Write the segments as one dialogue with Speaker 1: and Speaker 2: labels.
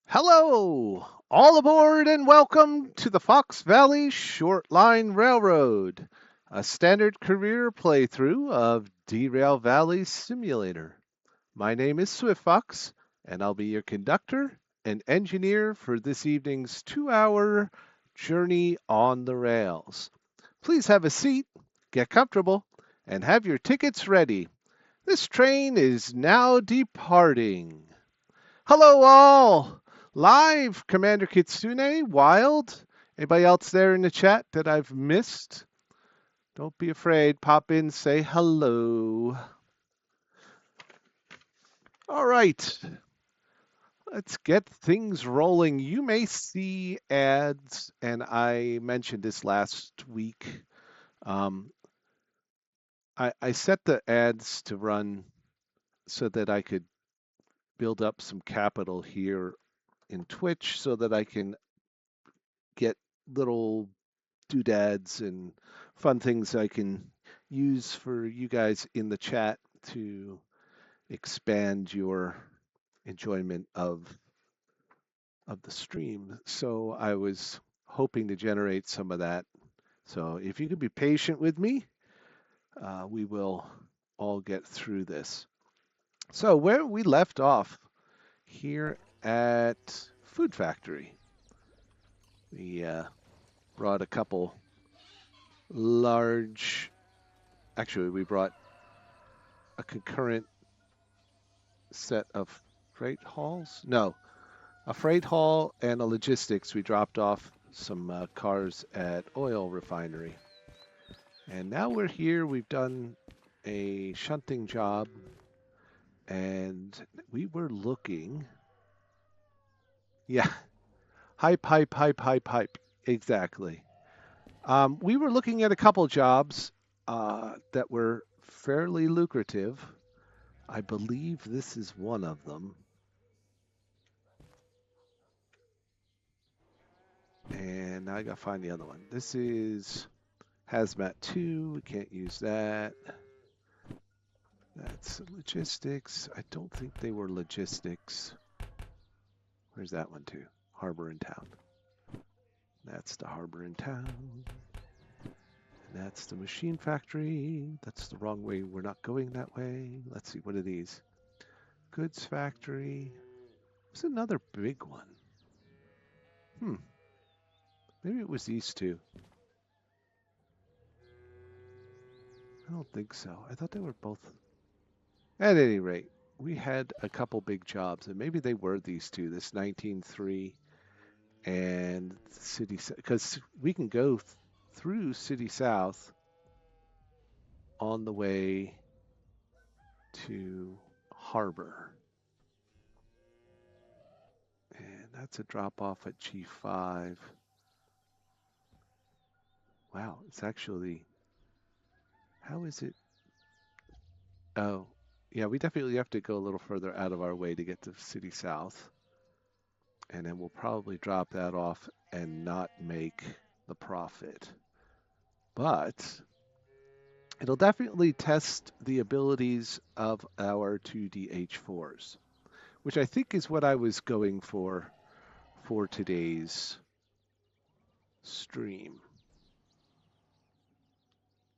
Speaker 1: Hello! All aboard and welcome to the Fox Valley Short Line Railroad, a standard career playthrough of Derail Valley Simulator. My name is Swift Fox, and I'll be your conductor and engineer for this evening's 2-hour journey on the rails. Please have a seat, get comfortable, and have your tickets ready. This train is now departing. Hello, all! Live, Commander Kitsune, Wild. Anybody else there in the chat that I've missed? Don't be afraid. Pop in, say hello. All right, let's get things rolling. You may see ads, and I mentioned this last week. Um, I set the ads to run so that I could build up some capital here in Twitch so that I can get little doodads and fun things I can use for you guys in the chat to expand your enjoyment of the stream. So I was hoping to generate some of that. So if you could be patient with me, we will all get through this. So where we left off here at Food Factory, we brought a couple large. Actually, we brought a concurrent set of freight hauls. No, a freight haul and a logistics. We dropped off some cars at oil refinery. And now we're here. We've done a shunting job. And we were looking. Yeah, hype. Exactly. We were looking at a couple jobs that were fairly lucrative. I believe this is one of them. And now I gotta find the other one. This is Hazmat 2. We can't use that. That's logistics. I don't think they were logistics. Where's that one too? Harbor in town. That's the harbor in town. And that's the machine factory. That's the wrong way. We're not going that way. Let's see. What are these? Goods factory. There's another big one. Maybe it was these two. I don't think so. I thought they were both. At any rate, we had a couple big jobs, and maybe they were these two, this 19.3 and City, because we can go through City South on the way to Harbor. And that's a drop off at G5. Wow, it's actually, how is it? Oh, yeah, we definitely have to go a little further out of our way to get to City South. And then we'll probably drop that off and not make the profit. But it'll definitely test the abilities of our 2DH4s, which I think is what I was going for today's stream.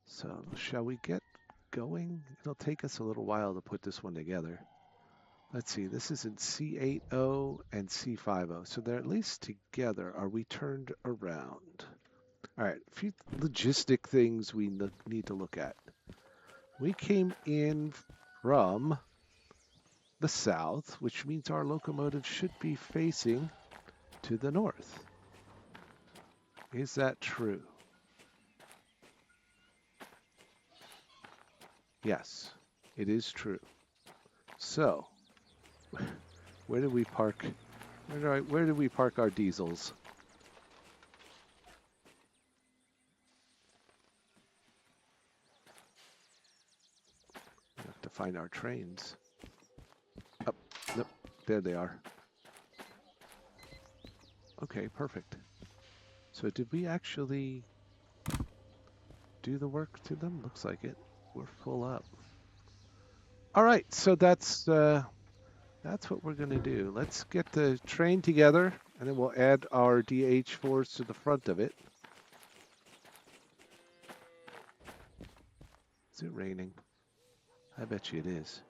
Speaker 1: So shall we get going? It'll take us a little while to put this one together. Let's see, this is in C80 and C50, so they're at least together. Are we turned around? All right, a few logistic things we need to look at. We came in from the south, which means our locomotive should be facing to the north. Is that true? Yes, it is true. So, where did we park? Where did we park our diesels? We have to find our trains. Oh, nope, there they are. Okay, perfect. So did we actually do the work to them? Looks like it. We're full up. All right, so that's That's what we're going to do. Let's get the train together, and then we'll add our DH4s to the front of it. Is it raining? I bet you it is.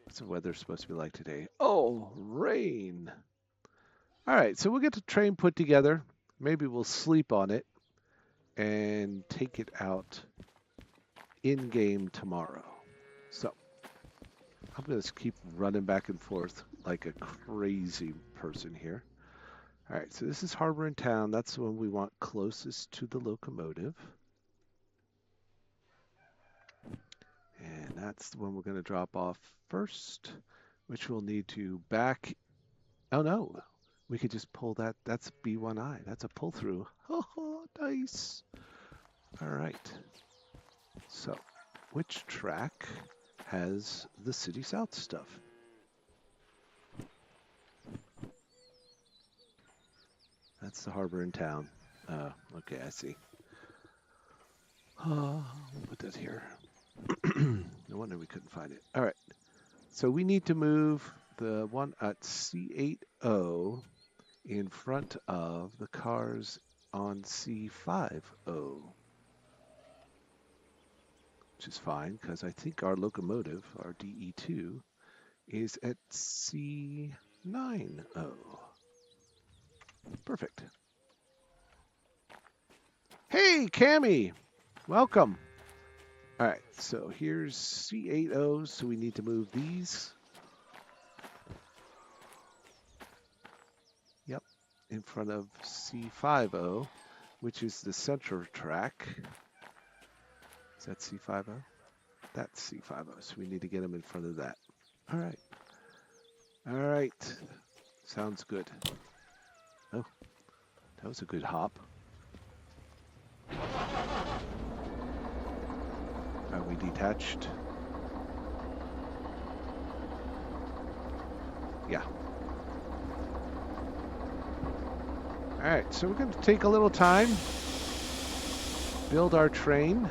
Speaker 1: What's the weather supposed to be like today? Oh, rain. All right, so we'll get the train put together. Maybe we'll sleep on it and take it out in-game tomorrow. So I'm going to keep running back and forth like a crazy person here. All right, so this is Harbor in Town. That's the one we want closest to the locomotive. And that's the one we're going to drop off first, which we'll need to back. Oh, no. We could just pull that. That's B1I. That's a pull through. Oh, nice. All right. So, which track has the City South stuff? That's the Harbor in Town. Okay, I see. We'll put that here. No wonder we couldn't find it. All right. So we need to move the one at C80 in front of the cars on C50, which is fine because I think our locomotive, our DE2, is at C90. Perfect. Hey, Cammy, welcome. All right, so here's C80, so we need to move these. Yep, in front of C50, which is the central track. Is that C50? That's C50, so we need to get them in front of that. All right. All right. Sounds good. Oh, that was a good hop. Are we detached? Yeah. All right, so we're going to take a little time, build our train,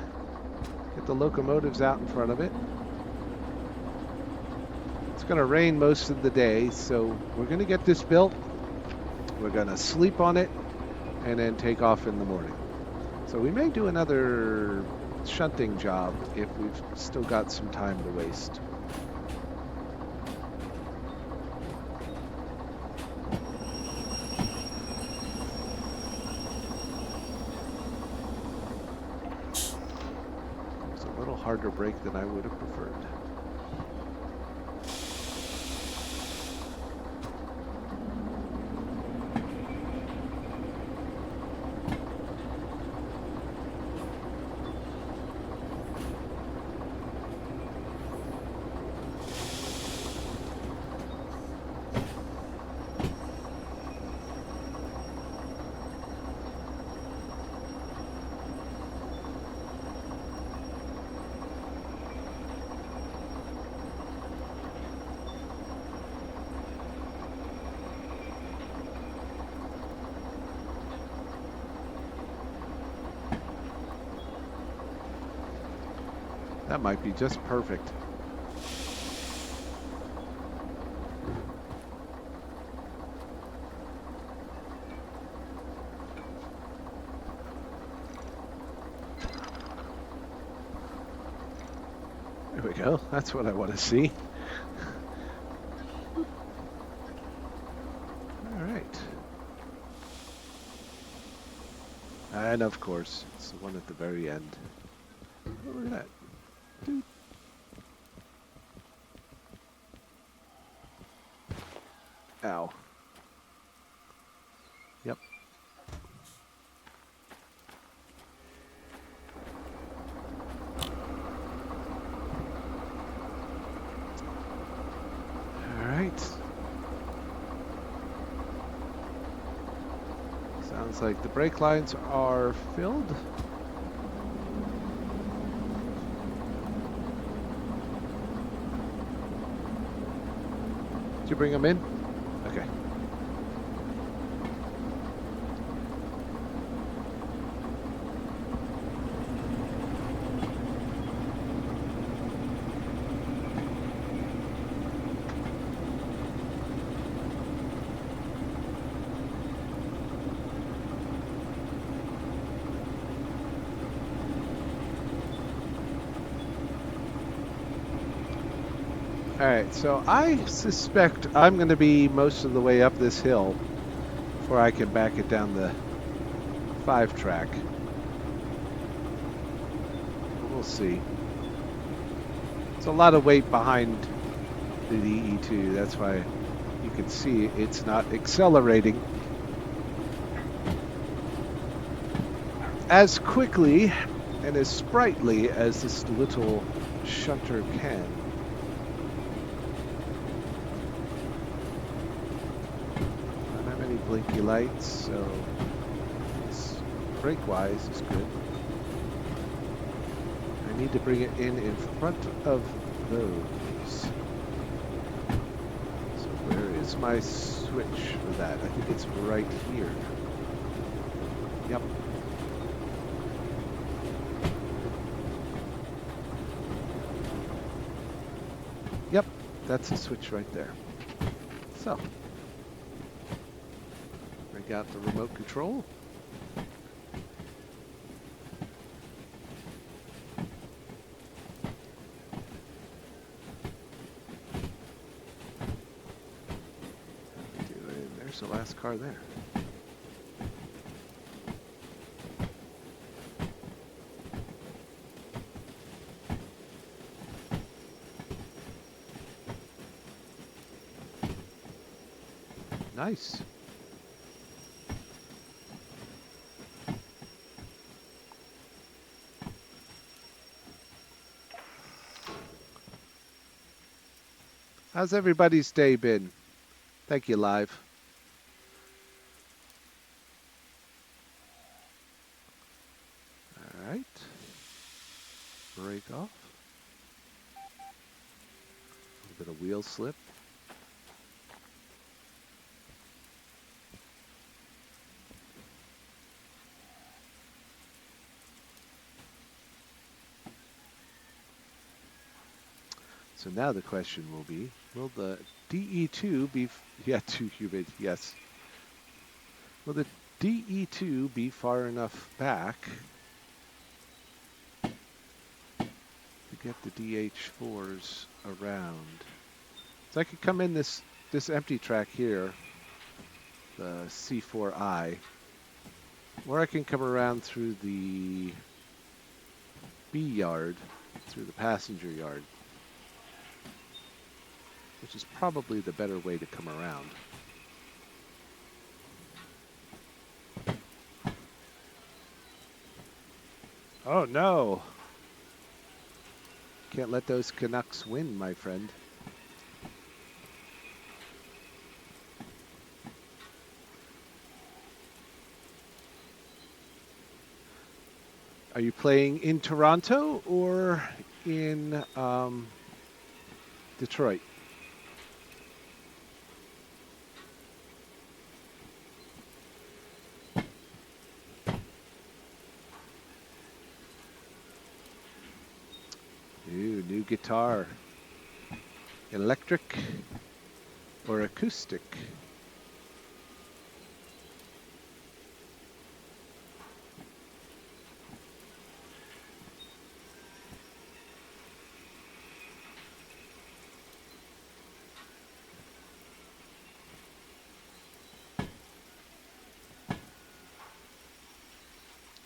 Speaker 1: get the locomotives out in front of it. It's going to rain most of the day, so we're going to get this built. We're going to sleep on it and then take off in the morning. So we may do another shunting job if we've still got some time to waste. It's a little harder break than I would have preferred. That might be just perfect. There we go. That's what I want to see. All right. And of course, it's the one at the very end. Oh, look at that. Dude. Ow. Yep. All right. Sounds like the brake lines are filled. Did you bring them in? Okay. right, so I suspect I'm going to be most of the way up this hill before I can back it down the 5-track. But we'll see. It's a lot of weight behind the DE2. That's why you can see it's not accelerating as quickly and as sprightly as this little shunter can. Don't have any blinky lights, so brake-wise is good. I need to bring it in front of those. So where is my switch for that? I think it's right here. Yep. Yep, that's the switch right there. So, bring out the remote control. There's the last car there. Nice. How's everybody's day been? Thank you, Live. All right. Break off. A little bit of wheel slip. So now the question will be, will the DE2 be, yeah, too humid, yes. Will the DE2 be far enough back to get the DH4s around? So I could come in this empty track here, the C4I, or I can come around through the B yard, through the passenger yard, which is probably the better way to come around. Oh no! Can't let those Canucks win, my friend. Are you playing in Toronto or in Detroit? Ooh, new guitar. Electric or acoustic?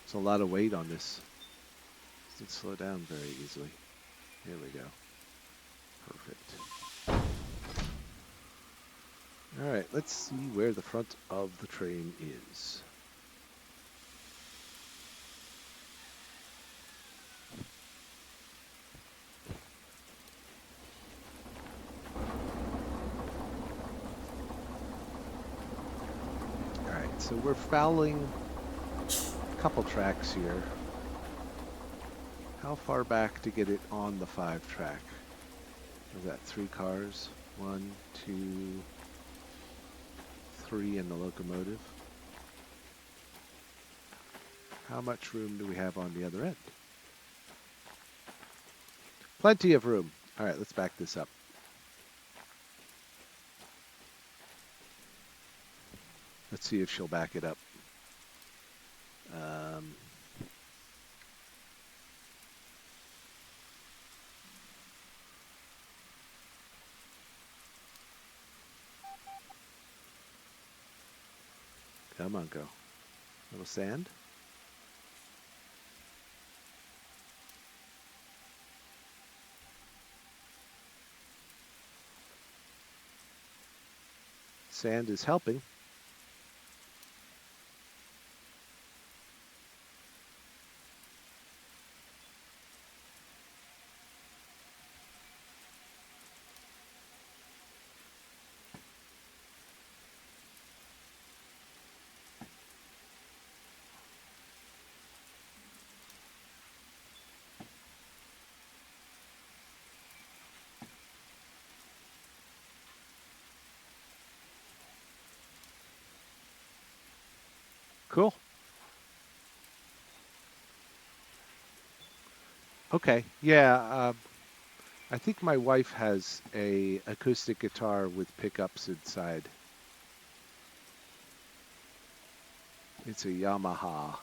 Speaker 1: There's a lot of weight on this. It doesn't slow down very easily. Here we go. Perfect. All right, let's see where the front of the train is. All right, so we're fouling a couple tracks here. How far back to get it on the 5-track? Is that 3 cars? 1, 2, 3 in the locomotive. How much room do we have on the other end? Plenty of room. All right, let's back this up. Let's see if she'll back it up. Come on, go. Little sand. Sand is helping. Cool. Okay. Yeah. I think my wife has a acoustic guitar with pickups inside. It's a Yamaha.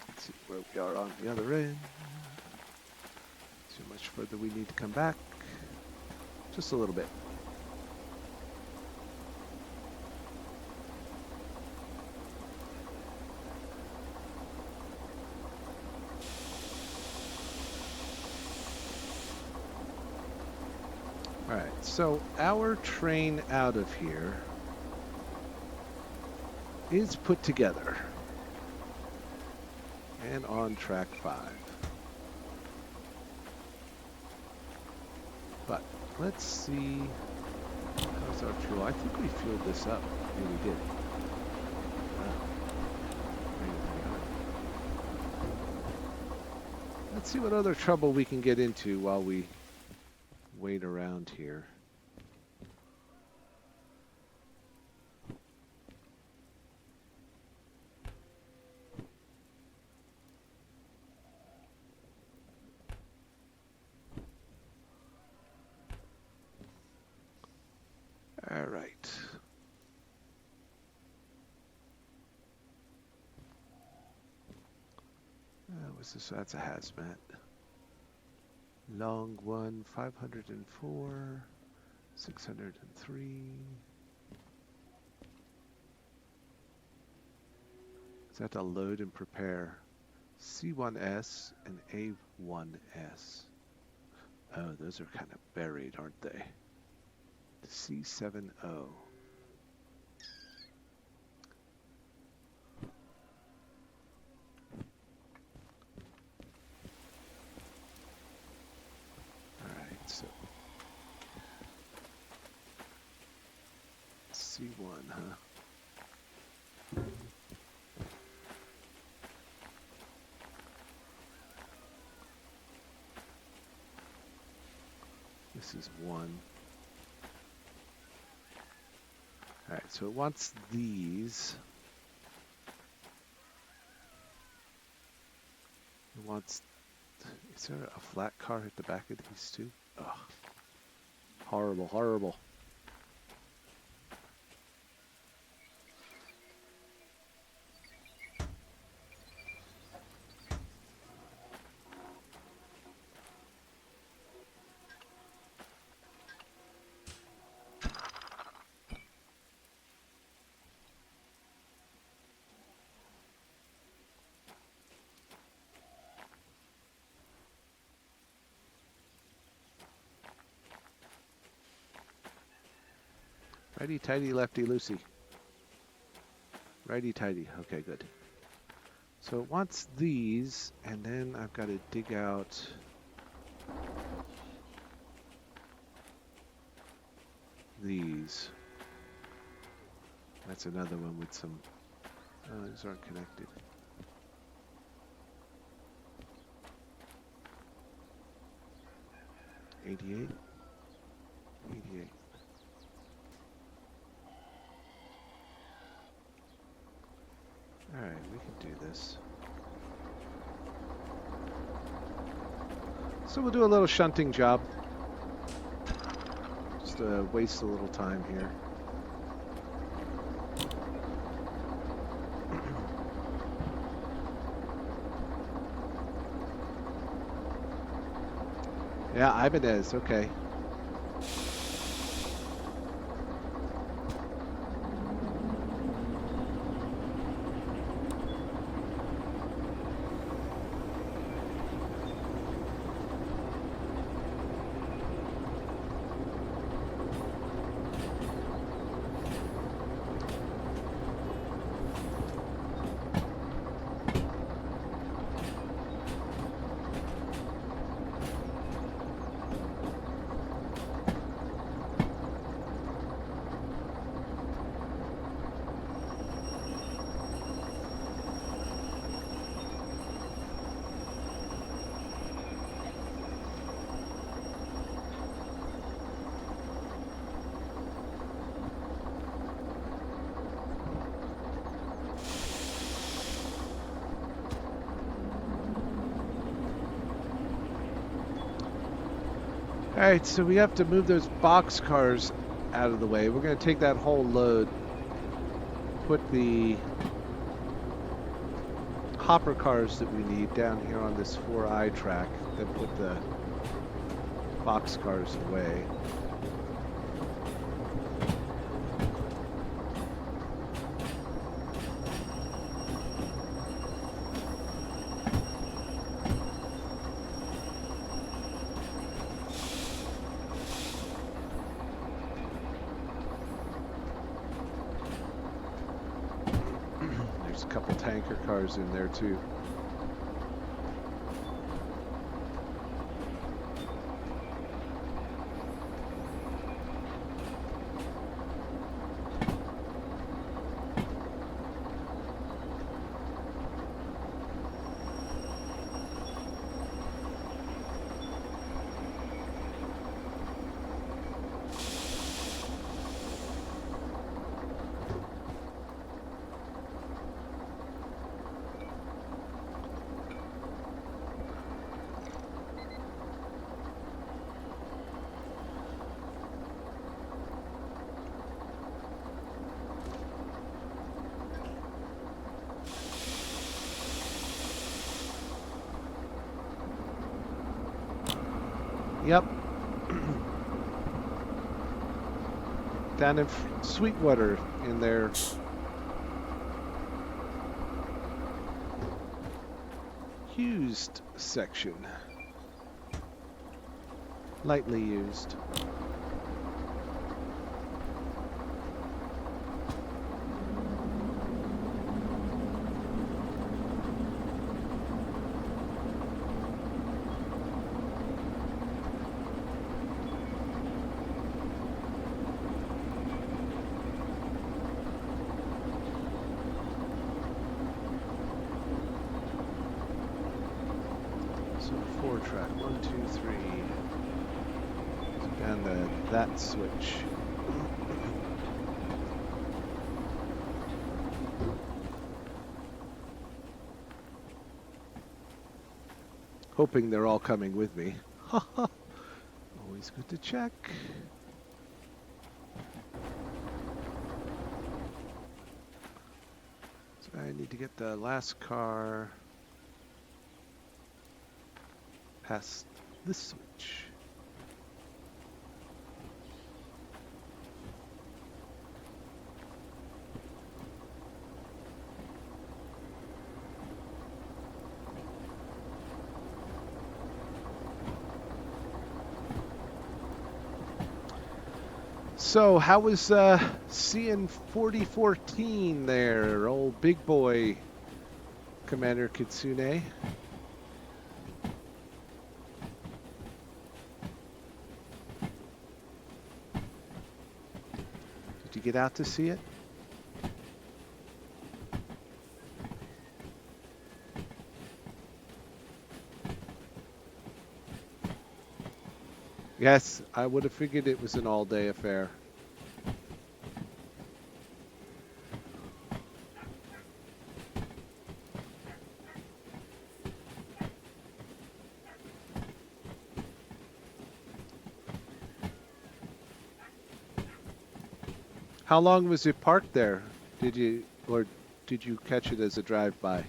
Speaker 1: Let's see where we are on the other end. Too much further we need to come back. Just a little bit. All right, so our train out of here is put together and on track 5. But let's see, how's our fuel? I think we fueled this up. Yeah, we did. Let's see what other trouble we can get into while we wait around here. All right. What's this? That's a hazmat. Long one, 504, 603. Is that to load and prepare? C1S and A1S. Oh, those are kind of buried, aren't they? C70. Alright, so C1, huh? This is 1. Alright, so it wants these. It wants... Is there a flat car at the back of these two? Ugh. Horrible, horrible. Righty tighty, lefty loosey. Righty tighty. Okay, good. So it wants these, and then I've got to dig out these. That's another one with some... Oh, these aren't connected. $88. Alright, we can do this. So we'll do a little shunting job. Just waste a little time here. Yeah, Ibanez. Okay. All right, so we have to move those box cars out of the way. We're going to take that whole load, put the hopper cars that we need down here on this 4i track, then put the box cars away. There's a couple tanker cars in there too. Yep. Down in Sweetwater in their used section. Lightly used. Track 1, 2, 3. And that switch. Hoping they're all coming with me. Always good to check. So I need to get the last car past this switch. So how was seeing 4014 there, old big boy Commander Kitsune? Did you get out to see it? Yes, I would have figured it was an all-day affair. How long was it parked there? Did you catch it as a drive-by?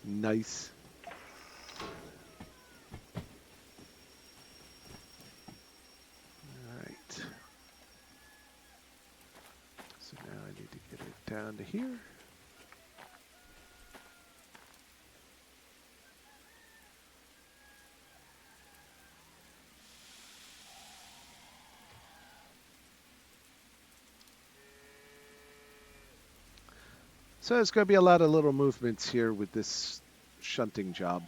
Speaker 1: Nice. All right. So now I need to get it down to here. So there's going to be a lot of little movements here with this shunting job.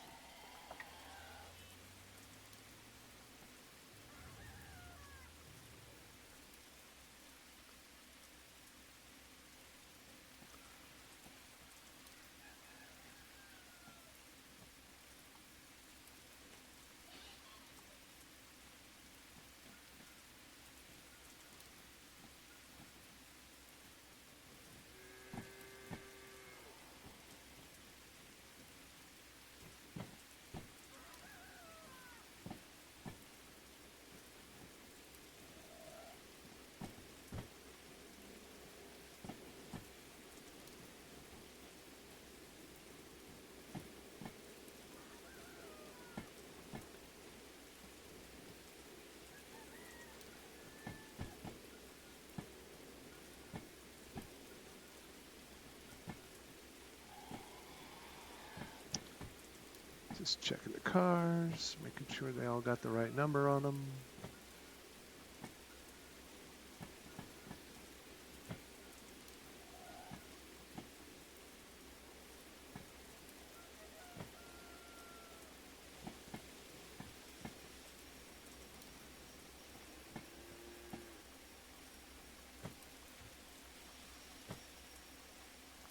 Speaker 1: Just checking the cars, making sure they all got the right number on them.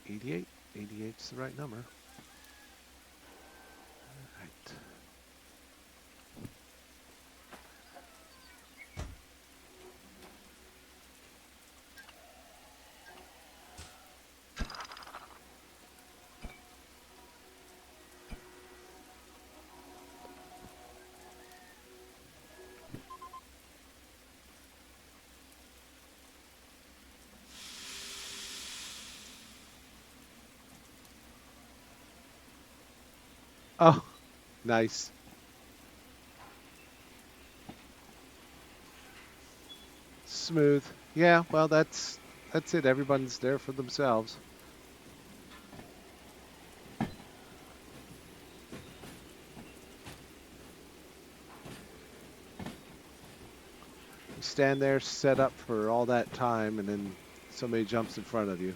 Speaker 1: '88. 88's the right number. All right. Oh, nice. Smooth. Yeah, well, that's it. Everyone's there for themselves. You stand there, set up for all that time, and then somebody jumps in front of you.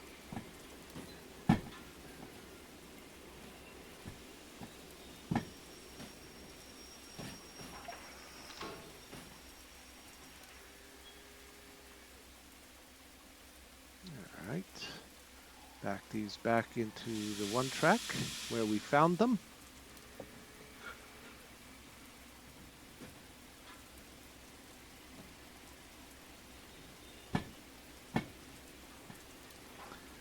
Speaker 1: All right. Back these back into the one track where we found them.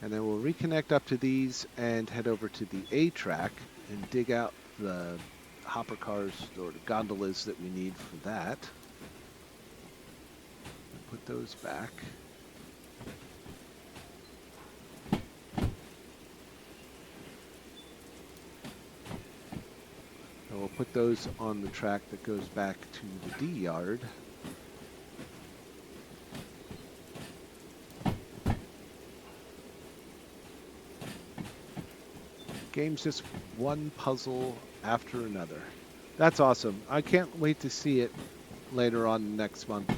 Speaker 1: And then we'll reconnect up to these and head over to the A track and dig out the hopper cars or the gondolas that we need for that. Put those back. And we'll put those on the track that goes back to the D yard. Game's just one puzzle after another. That's awesome. I can't wait to see it later on next month.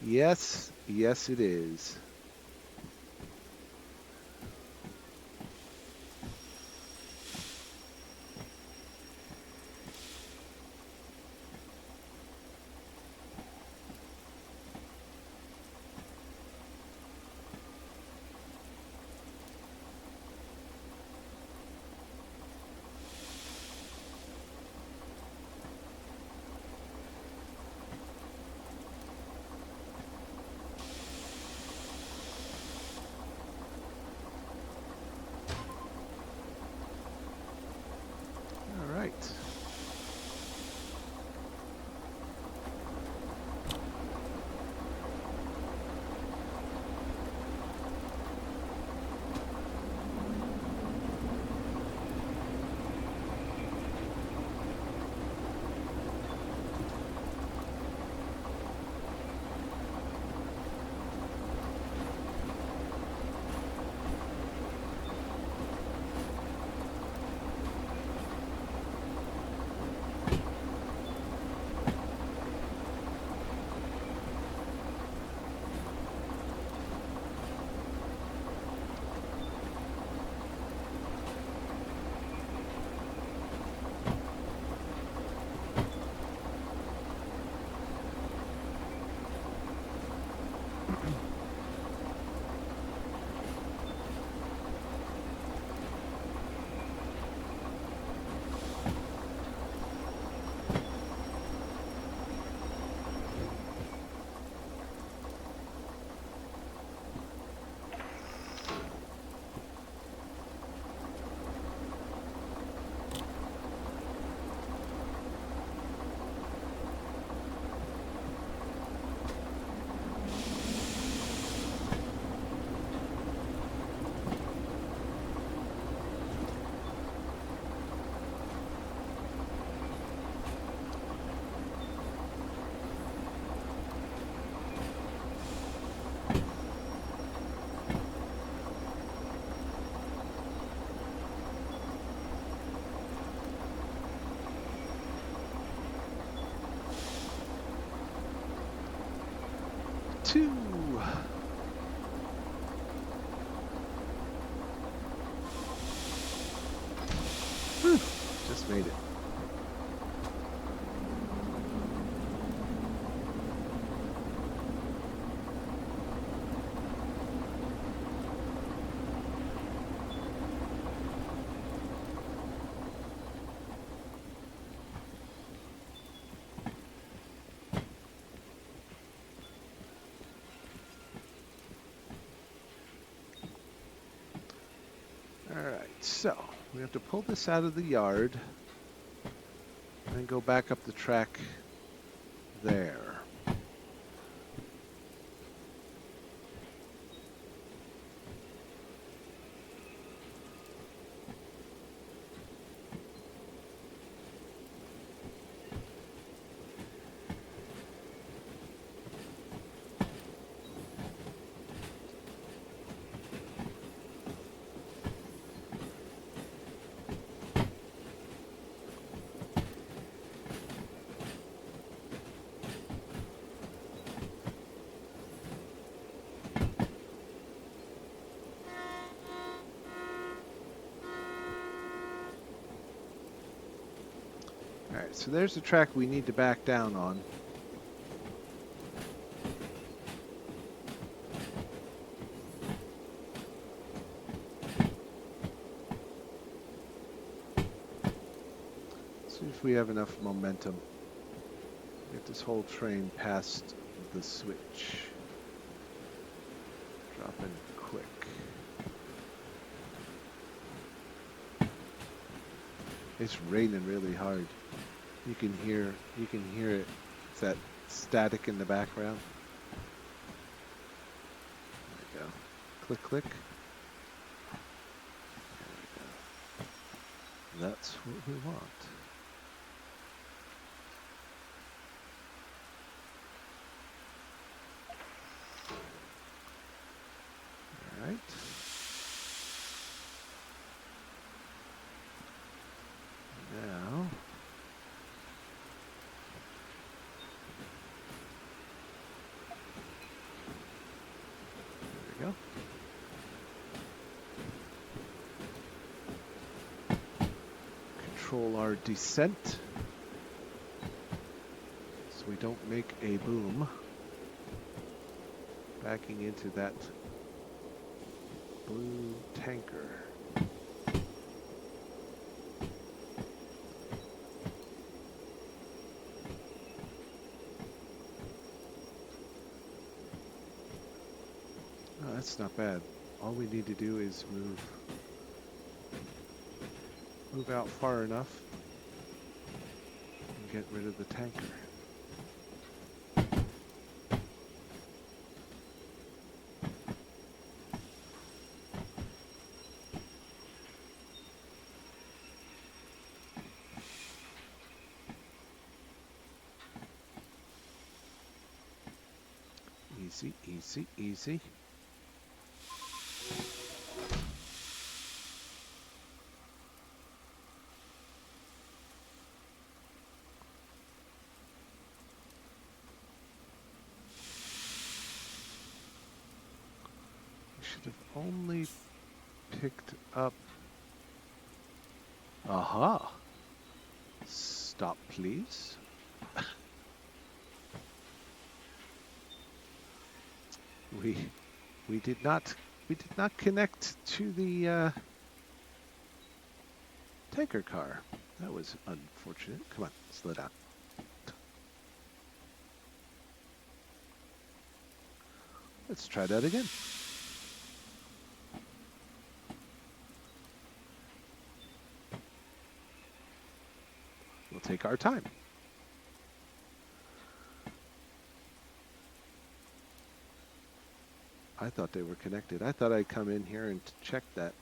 Speaker 1: Yes, yes it is. 2. Whew, just made it. Alright, so we have to pull this out of the yard and go back up the track there. Alright, so there's the track we need to back down on. See if we have enough momentum. Get this whole train past the switch. Dropping quick. It's raining really hard. You can hear it. It's that static in the background. There we go. Click, click. There we go. That's what we want. All right. Now, there we go. Control our descent so we don't make a boom. Backing into that blue tanker. Oh, that's not bad. All we need to do is move out far enough and get rid of the tanker. Easy, easy, easy. Should have only picked up. Aha! Stop, please. we did not connect to the tanker car. That was unfortunate. Come on, slow down. Let's try that again. We'll take our time. I thought they were connected. I thought I'd come in here and check that.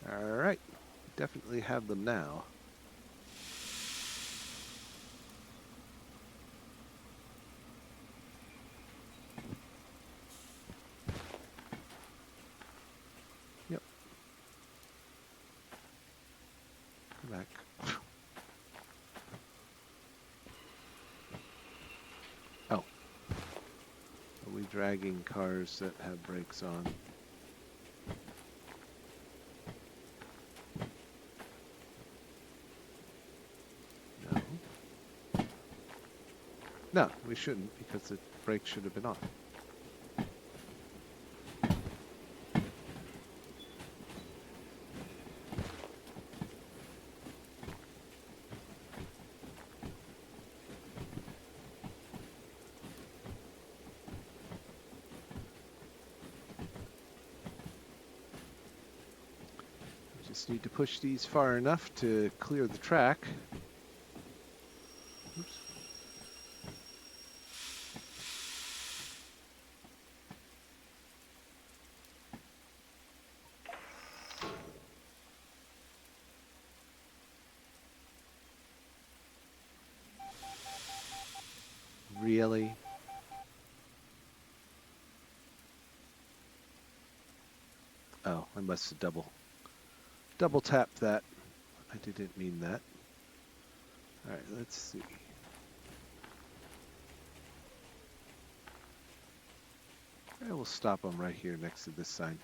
Speaker 1: All right, definitely have them now. Yep. Come back. Oh, are we dragging cars that have brakes on? No. No, we shouldn't because the brakes should have been on. Just need to push these far enough to clear the track. Oops. Really? Oh, I must have double tapped that. I didn't mean that. All right, let's see. I will stop them right here next to this sign.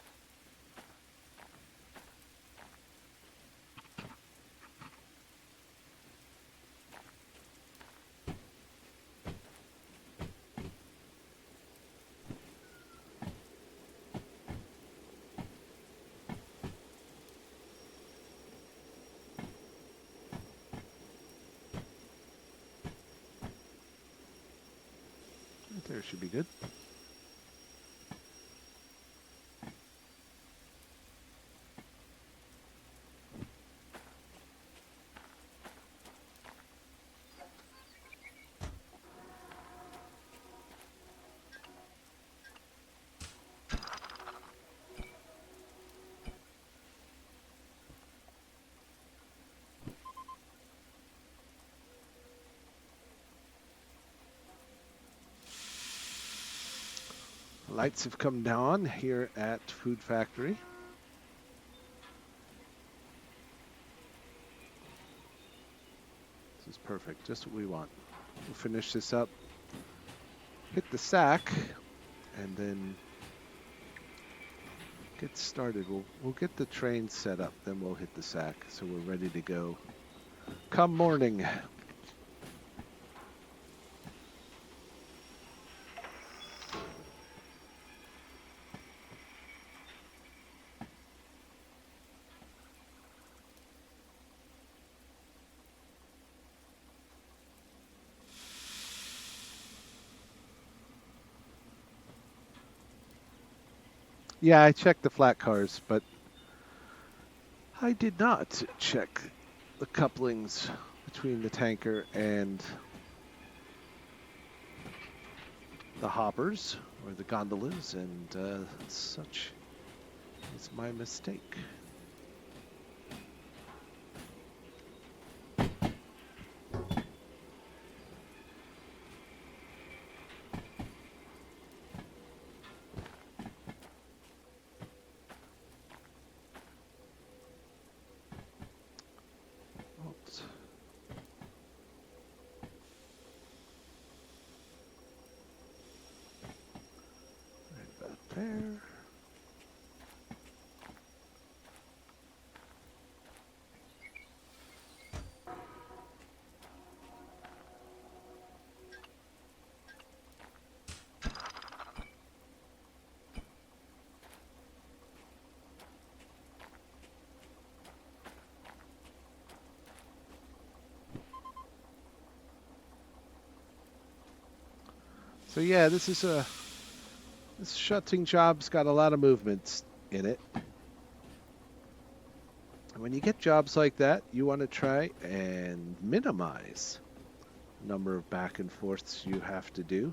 Speaker 1: Right there should be good. Lights have come down here at Food Factory. This is perfect, just what we want. We'll finish this up, hit the sack, and then get started. We'll get the train set up, then we'll hit the sack, so we're ready to go come morning. Yeah, I checked the flat cars, but I did not check the couplings between the tanker and the hoppers or the gondolas, and such is my mistake. Oops. Right about there. So yeah, this shunting job's got a lot of movements in it. When you get jobs like that, you want to try and minimize the number of back and forths you have to do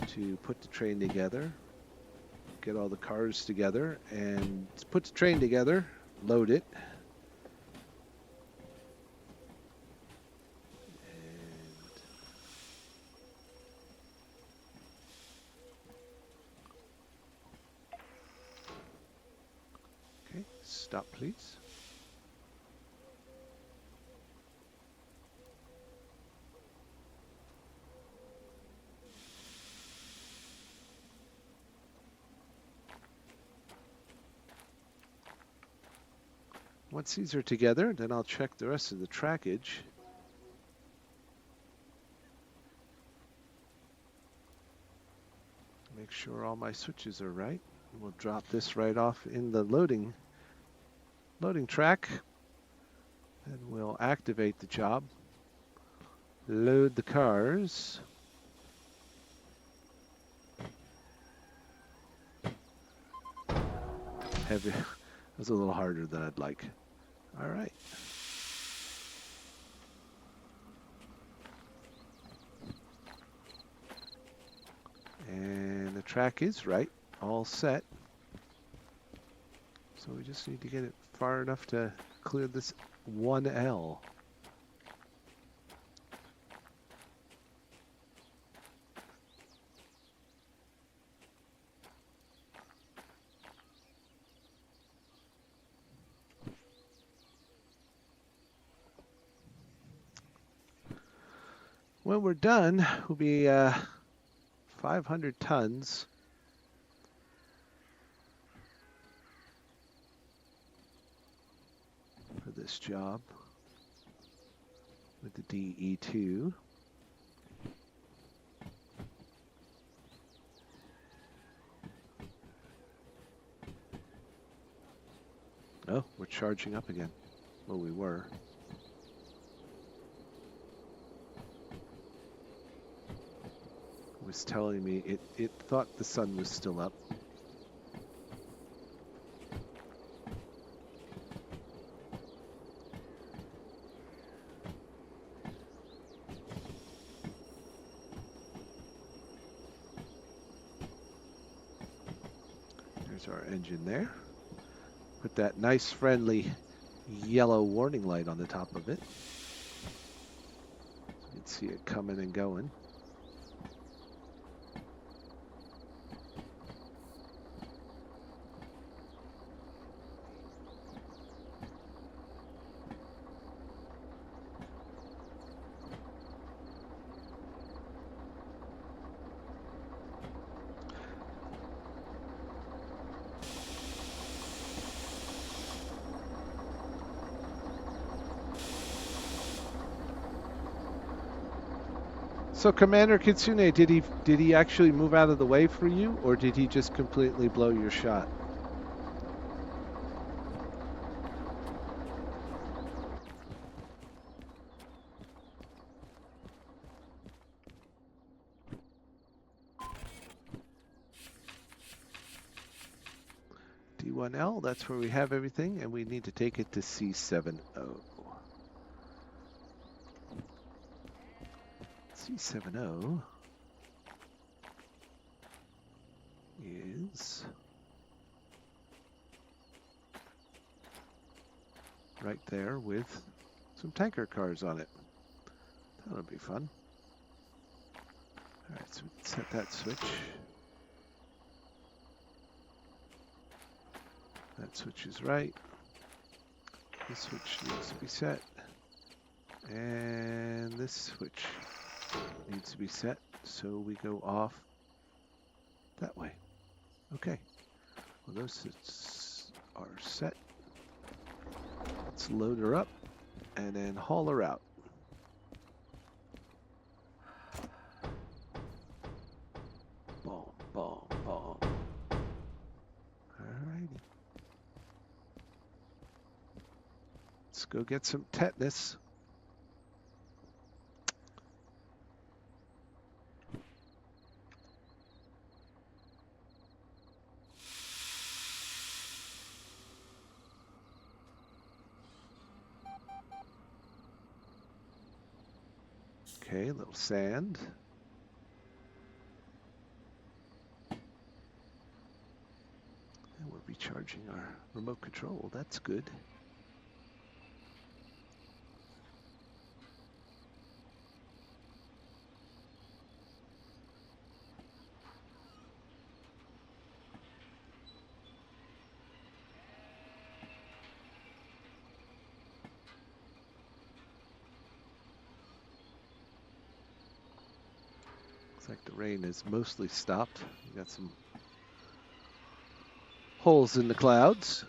Speaker 1: to put the train together, get all the cars together and put the train together, load it. Okay, stop please. Once these are together, then I'll check the rest of the trackage. Make sure all my switches are right. We'll drop this right off in the loading track. And we'll activate the job. Load the cars. Heavy. That's a little harder than I'd like. All right. And the track is right, all set. So we just need to get it far enough to clear this 1L. When we're done, we'll be 500 tons. For this job with the DE2. Oh, we're charging up again. Well, we were. It was telling me it thought the sun was still up. There's our engine there. Put that nice friendly yellow warning light on the top of it. You can see it coming and going. So Commander Kitsune, did he actually move out of the way for you, or did he just completely blow your shot? D1L, that's where we have everything, and we need to take it to C70. C70 is right there with some tanker cars on it. That'll be fun. All right, so set that switch. That switch is right. This switch needs to be set. And this switch needs to be set, so we go off that way. Okay. Well, those are set. Let's load her up and then haul her out. Boom, boom, boom. Alrighty. Let's go get some tetanus. Okay, a little sand. recharging our remote control. That's good. Looks like the rain has mostly stopped. We got some holes in the clouds.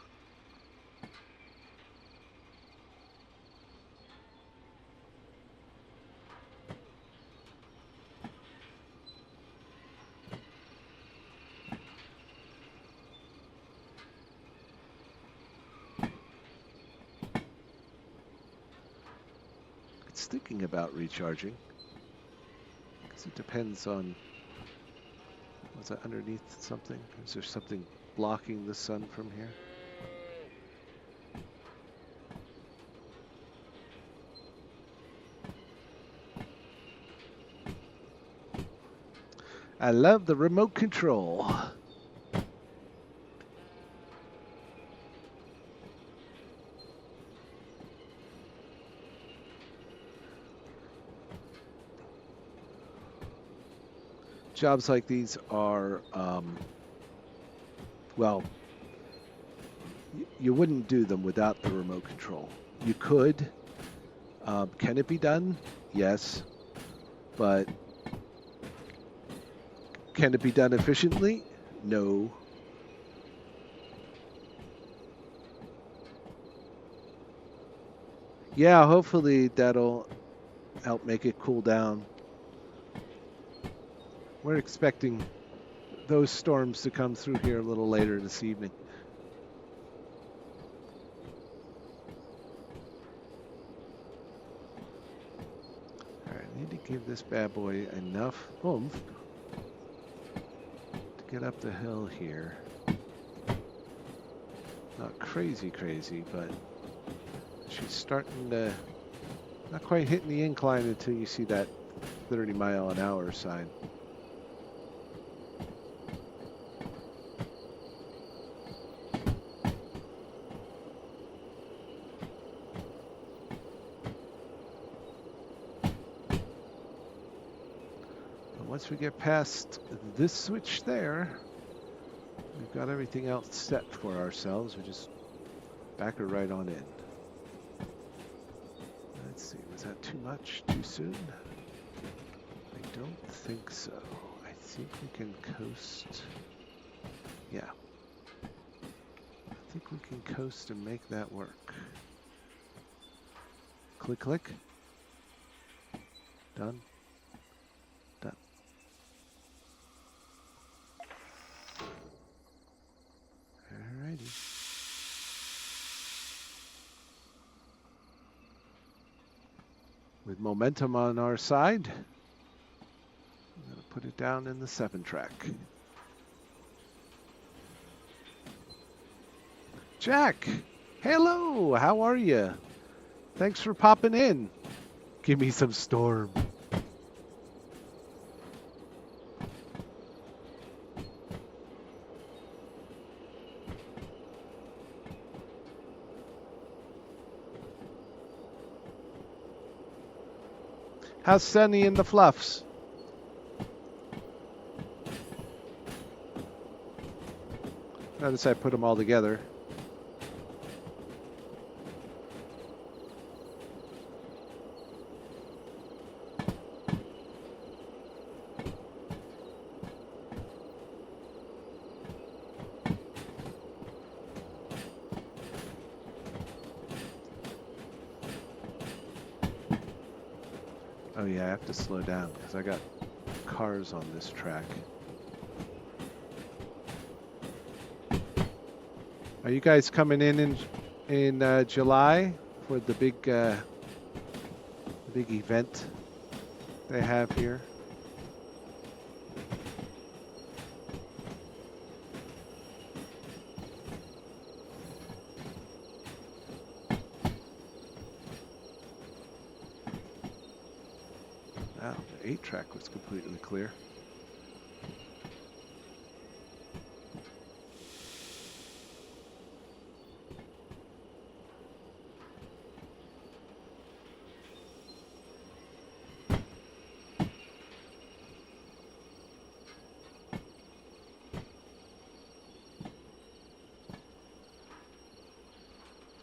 Speaker 1: It's thinking about recharging. Because it depends on, was that underneath something? Is there something blocking the sun from here? I love the remote control. Jobs like these are, well, you wouldn't do them without the remote control. You could. Can it be done? Yes. But can it be done efficiently? No. Yeah, hopefully that'll help make it cool down. We're expecting those storms to come through here a little later this evening. All right, I need to give this bad boy enough oomph to get up the hill here. Not crazy, but she's starting to, not quite hitting the incline until you see that 30-mile-an-hour sign. Once we get past this switch there, we've got everything else set for ourselves. We just back her right on in. Let's see, was that too much, too soon? I don't think so. I think we can coast. Yeah. I think we can coast and make that work. Click, click. Done. Done. Alrighty. With momentum on our side, I'm going to put it down in the 7-track. Jack, hello, how are you? Thanks for popping in. Give me some storm. How's Sunny and the Fluffs? Notice I put them all together. Oh yeah, I have to slow down because I got cars on this track. Are you guys coming in July for the big event they have here? Wow, the 8-track was completely clear.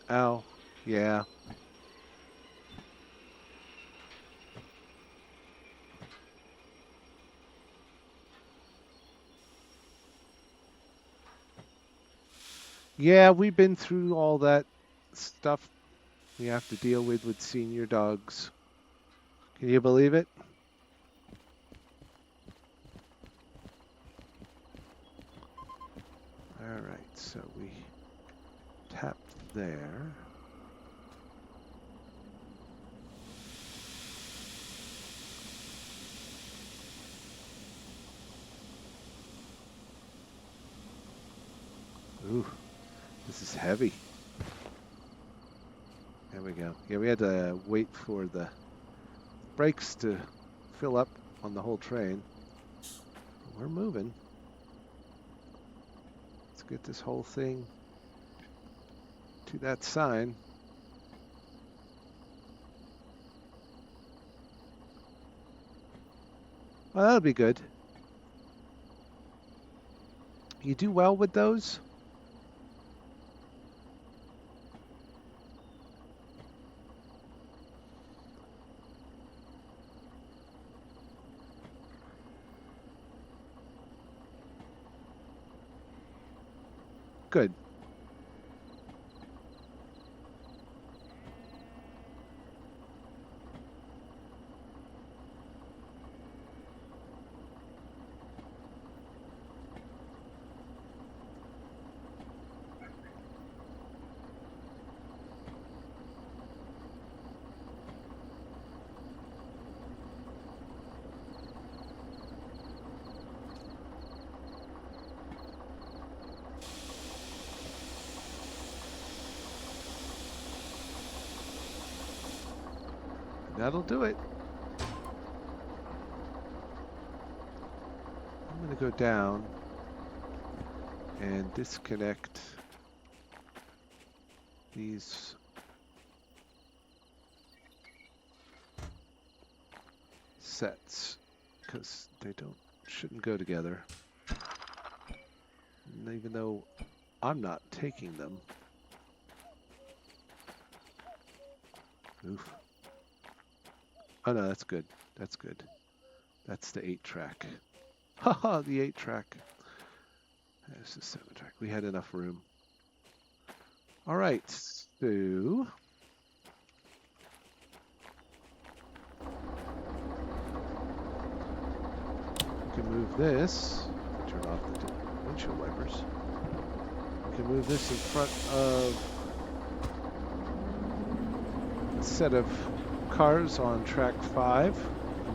Speaker 1: Ow. Yeah. Yeah, we've been through all that stuff we have to deal with senior dogs. Can you believe it? All right, so we tap there. Ooh, this is heavy. There we go. Yeah, we had to wait for the brakes to fill up on the whole train. We're moving. Let's get this whole thing to that sign. Well, that'll be good. You do well with those? Good. That'll do it. I'm going to go down and disconnect these sets because they shouldn't go together. And even though I'm not taking them. Oof. Oh no, that's good. That's good. That's the 8-track. Haha, the 8-track. There's the 7-track. We had enough room. All right, so we can move this. Turn off the windshield wipers. We can move this in front of a set of cars on track 5.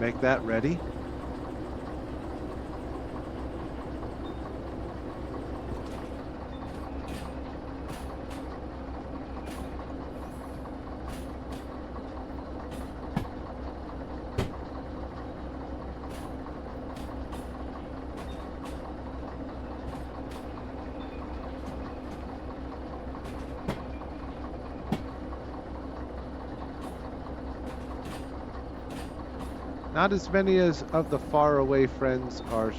Speaker 1: Make that ready. Not as many as of the faraway friends are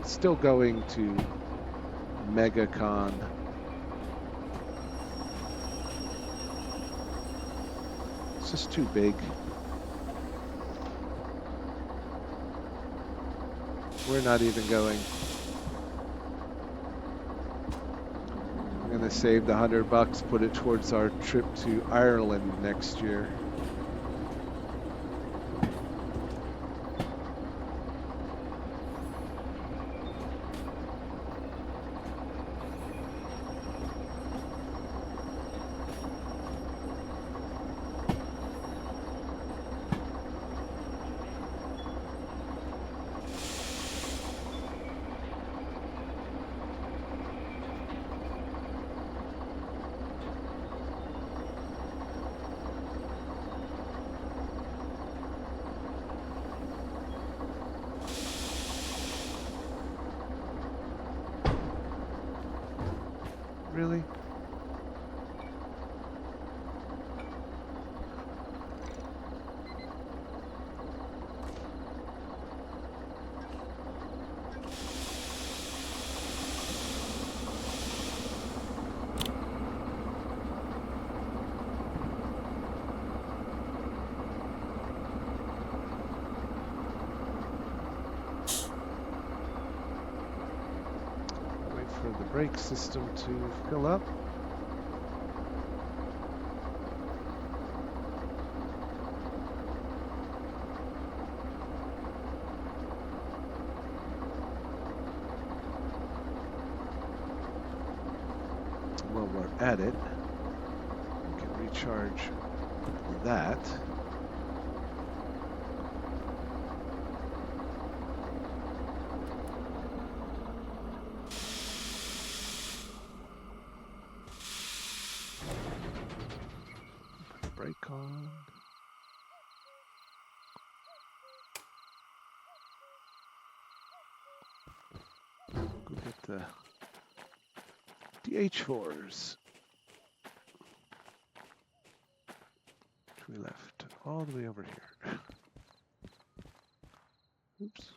Speaker 1: still going to MegaCon. It's just too big. We're not even going. I'm gonna save the $100, put it towards our trip to Ireland next year. Really? for the brake system to fill up. While we're at it, we can recharge that. Brake on. Go get the DH4s. We left all the way over here. Oops.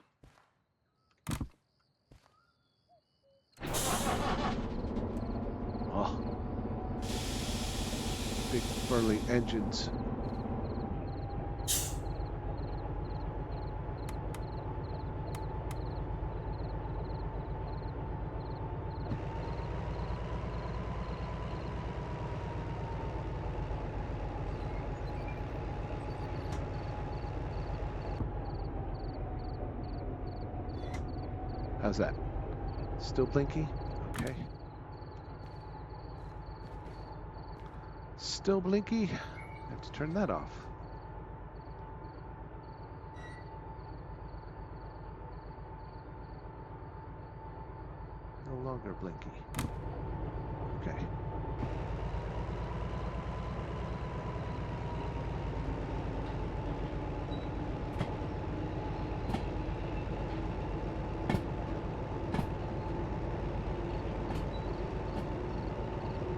Speaker 1: Oh. Big burly engines. How's that? Still blinky? Okay. Still blinky? I have to turn that off. No longer blinky. Okay.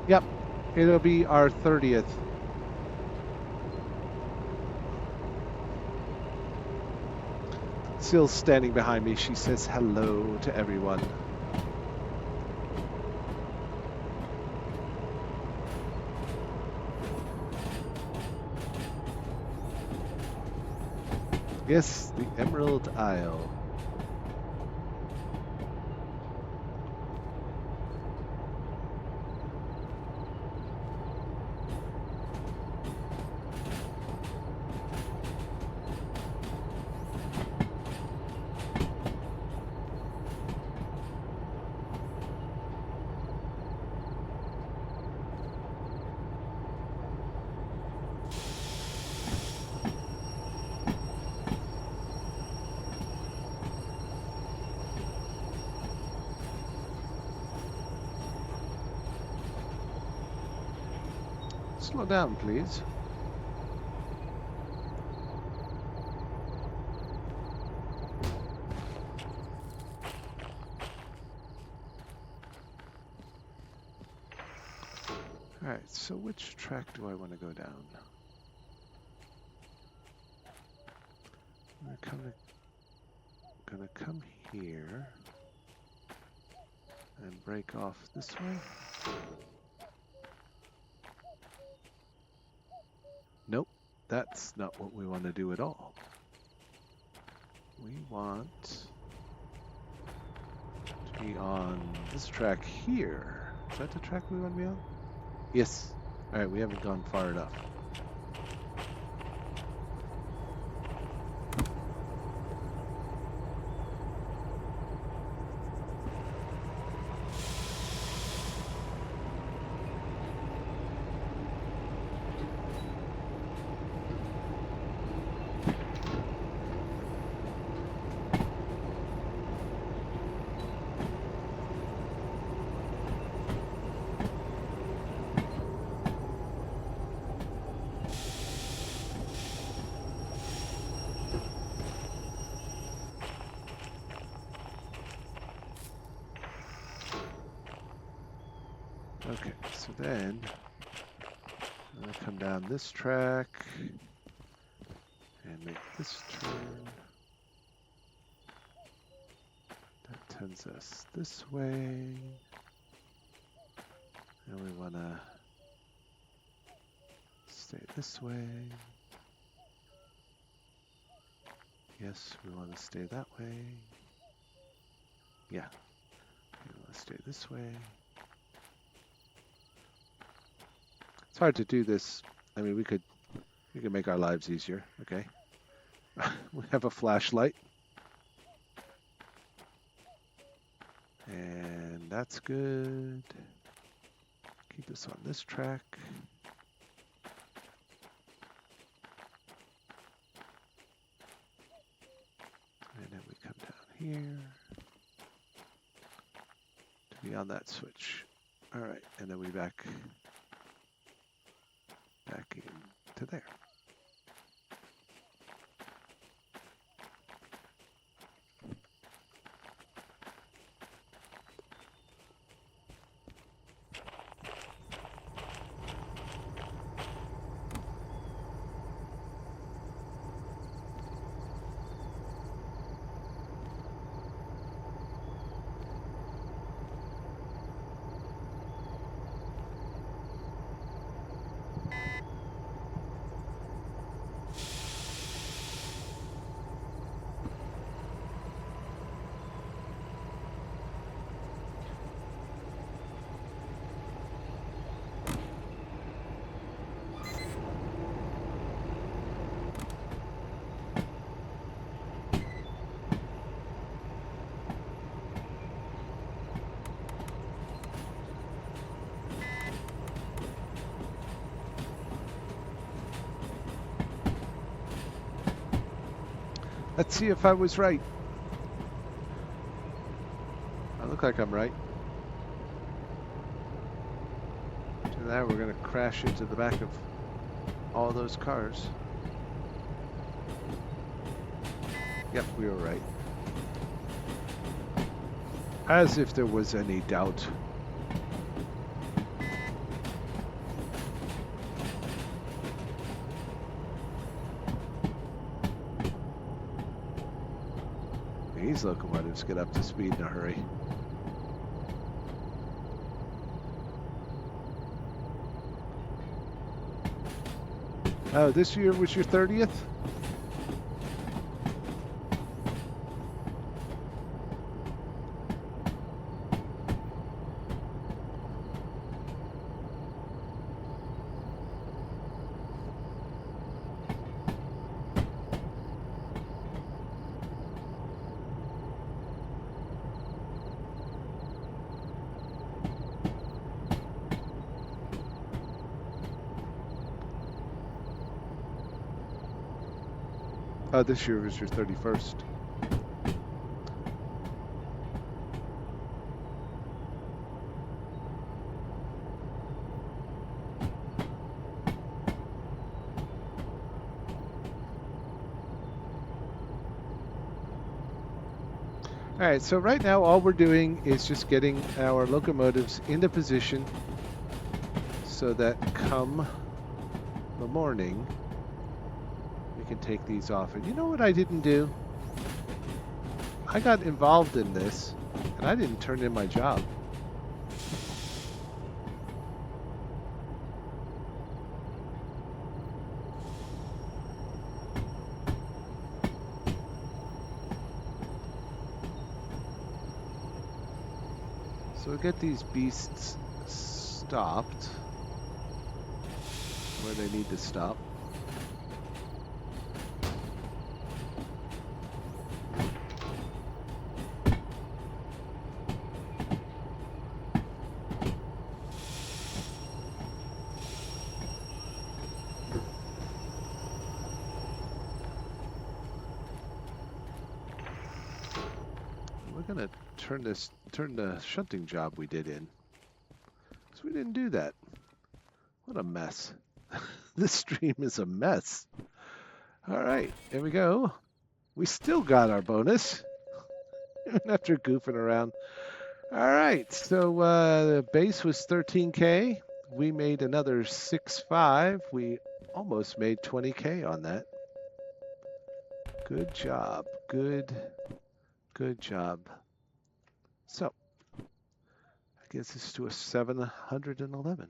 Speaker 1: Yep, it'll be our 30th. Sill's standing behind me. She says hello to everyone. Yes, the Emerald Isle. Slow down, please. All right, so which track do I want to go down? I'm gonna come here and break off this way. Nope, that's not what we want to do at all. We want to be on this track here. Is that the track we want to be on? Yes. All right, we haven't gone far enough. Okay, so then I'm going to come down this track and make this turn. That tends us this way. And we want to stay this way. Yes, we want to stay that way. Yeah. Let's stay this way. It's hard to do this. I mean, we could make our lives easier. Okay. We have a flashlight. And that's good. Keep us on this track. And then we come down here to be on that switch. All right, and then we back into there. Let's see if I was right. I look like I'm right. And now we're going to crash into the back of all those cars. Yep, we were right. As if there was any doubt. These locomotives get up to speed in a hurry. Oh, this year was your 30th? Oh, this year was your 31st. All right, so right now all we're doing is just getting our locomotives into position so that come the morning, we can take these off. And you know what I didn't do? I got involved in this and I didn't turn in my job. So we'll get these beasts stopped where they need to stop. We're gonna turn the shunting job we did in. So we didn't do that. What a mess. This stream is a mess. All right, here we go. We still got our bonus after goofing around. All right, so the base was 13K. We made another 6.5. We almost made 20K on that. Good job. Good job. So, I guess it's to a 711.